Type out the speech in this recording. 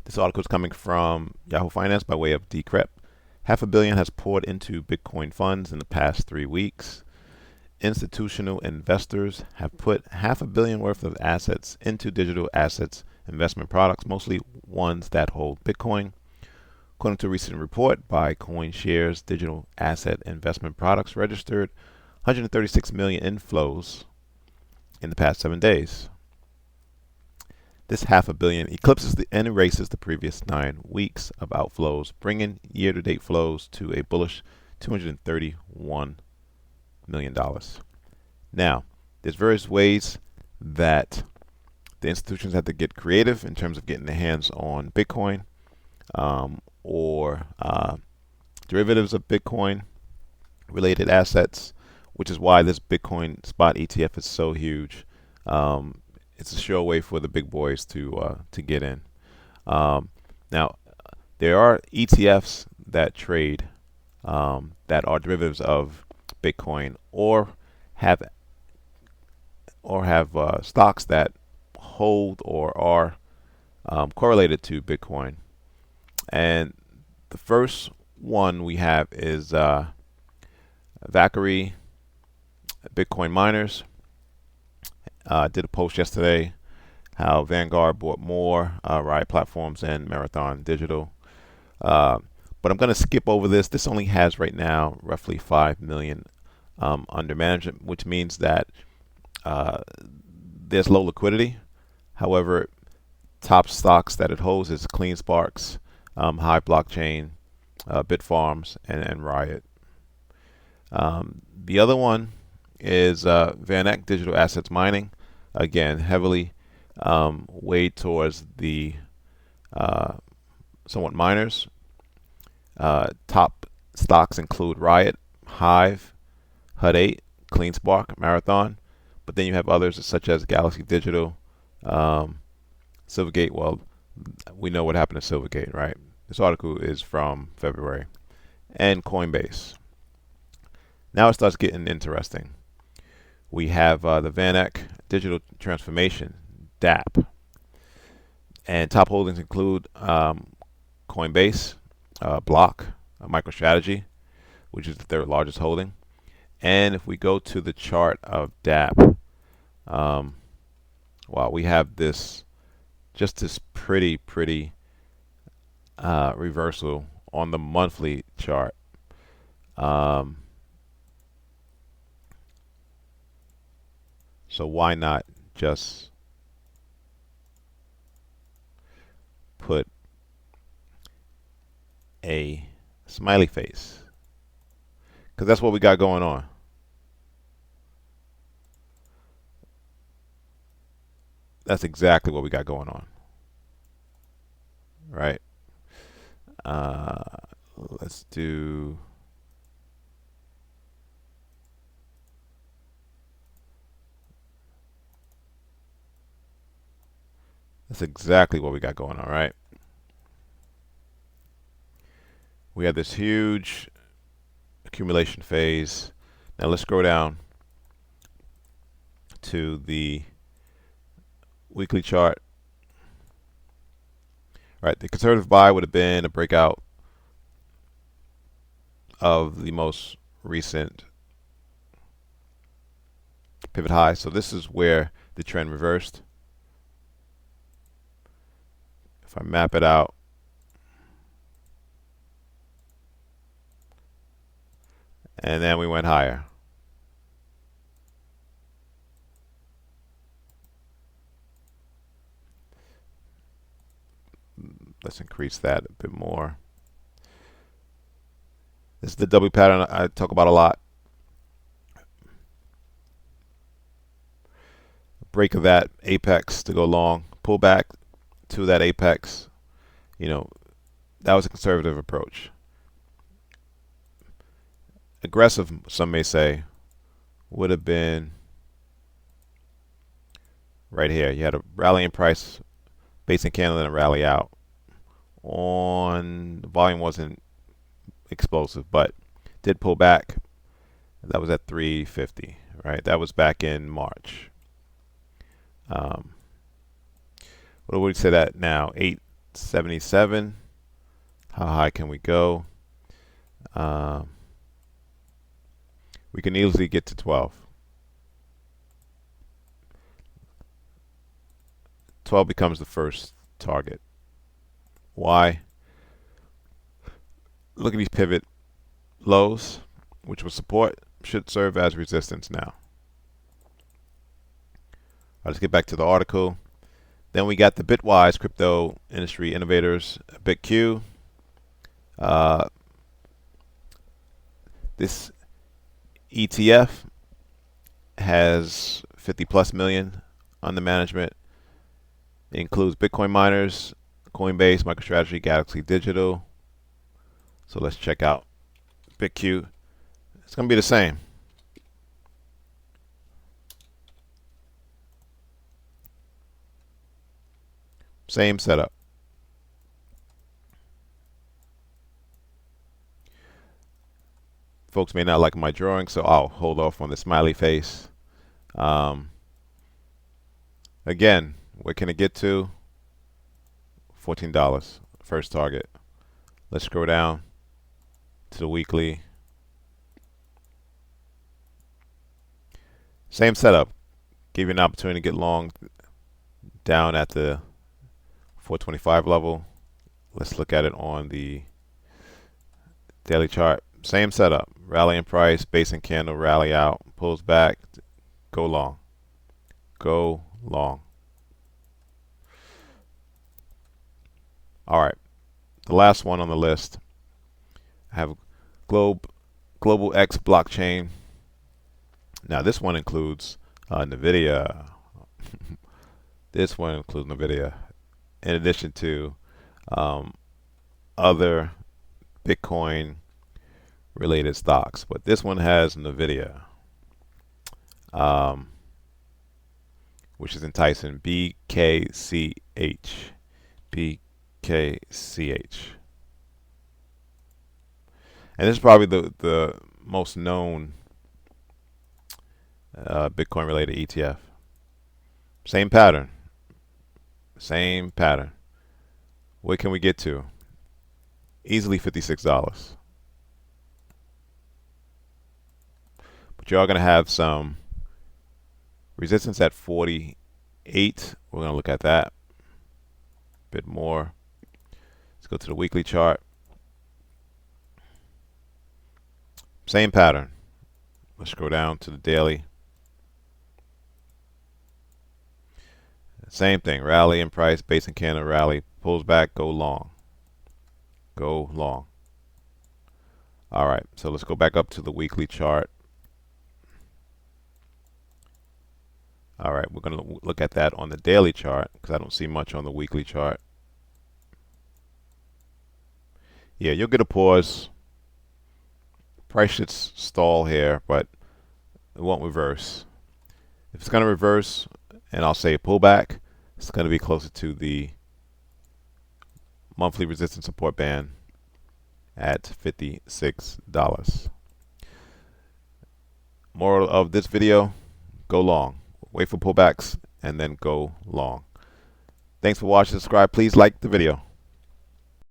This article is coming from Yahoo Finance by way of Decrypt. $500 million has poured into Bitcoin funds in the past 3 weeks. Institutional investors have put $500 million worth of assets into digital assets investment products, mostly ones that hold Bitcoin. According to a recent report by CoinShares, digital asset investment products registered 136 million inflows in the past 7 days. This $500 million eclipses and erases the previous 9 weeks of outflows, bringing year-to-date flows to a bullish $231 million. Now, there's various ways that the institutions have to get creative in terms of getting their hands on Bitcoin or derivatives of Bitcoin related assets, which is why this Bitcoin spot ETF is so huge. It's a sure way for the big boys to get in. Now, there are ETFs that trade that are derivatives of Bitcoin or have stocks that hold or are correlated to Bitcoin. And the first one we have is Valkyrie Bitcoin miners. Did a post yesterday how Vanguard bought more Riot Platforms and Marathon Digital. But I'm going to skip over this. This only has right now roughly 5 million under management, which means that there's low liquidity. However, top stocks that it holds is CleanSparks, Hive Blockchain, Bitfarms, and Riot. The other one is VanEck Digital Assets Mining. Again, heavily weighed towards the somewhat miners. Top stocks include Riot, Hive, HUD8, CleanSpark, Marathon. But then you have others such as Galaxy Digital, Silvergate. Well, we know what happened to Silvergate, right? This article is from February. And Coinbase. Now it starts getting interesting. We have the VanEck Digital Transformation, DAP. And top holdings include Coinbase, Block, MicroStrategy, which is the third largest holding. And if we go to the chart of DAP, wow, we have this pretty reversal on the monthly chart. So why not just put a smiley face? Because that's what we got going on. That's exactly what we got going on. Right? Let's do... That's exactly what we got going on, right? We have this huge accumulation phase. Now let's scroll down to the weekly chart. Right, the conservative buy would have been a breakout of the most recent pivot high. So this is where the trend reversed. If I map it out, and then we went higher. Let's increase that a bit more. This is the W pattern I talk about a lot. Break of that apex to go long, pull back to that apex. You know, that was a conservative approach. Aggressive, some may say, would have been right here. You had a rallying price, base and candle, and a rally out. The volume wasn't explosive, but did pull back. That was at 350, right? That was back in March. What would we say that now? 77. How high can we go? We can easily get to 12. 12 becomes the first target. Why? Look at these pivot lows, which was support, should serve as resistance now. Let's get back to the article. Then we got the Bitwise Crypto Industry Innovators, BitQ. This ETF has 50 plus million under management. It includes Bitcoin miners, Coinbase, MicroStrategy, Galaxy Digital. So let's check out BitQ. It's going to be the same. Same setup. Folks may not like my drawing, so I'll hold off on the smiley face. Again, where can it get to? $14, first target. Let's scroll down to the weekly. Same setup. Give you an opportunity to get long down at the 425 level. Let's look at it on the daily chart. Same setup. Rally in price, base and candle, rally out, pulls back, go long. Go long. All right. The last one on the list. I have Global X blockchain. Now this one includes NVIDIA. This one includes NVIDIA, in addition to other Bitcoin related stocks. But this one has NVIDIA, which is enticing. BKCH. BKCH. And this is probably the most known Bitcoin related ETF. Same pattern. Same pattern. Where can we get to? Easily $56. But you are going to have some resistance at 48. We're going to look at that a bit more. Let's go to the weekly chart. Same pattern. Let's scroll down to the daily. Same thing. Rally in price, base and candle rally, pulls back, go long. Go long. All right, so let's go back up to the weekly chart. All right, we're going to look at that on the daily chart because I don't see much on the weekly chart. Yeah, you'll get a pause. Price should stall here, but it won't reverse. If it's going to reverse, and I'll say pullback, it's going to be closer to the monthly resistance support band at $56. Moral of this video, go long. Wait for pullbacks and then go long. Thanks for watching. Subscribe. Please like the video.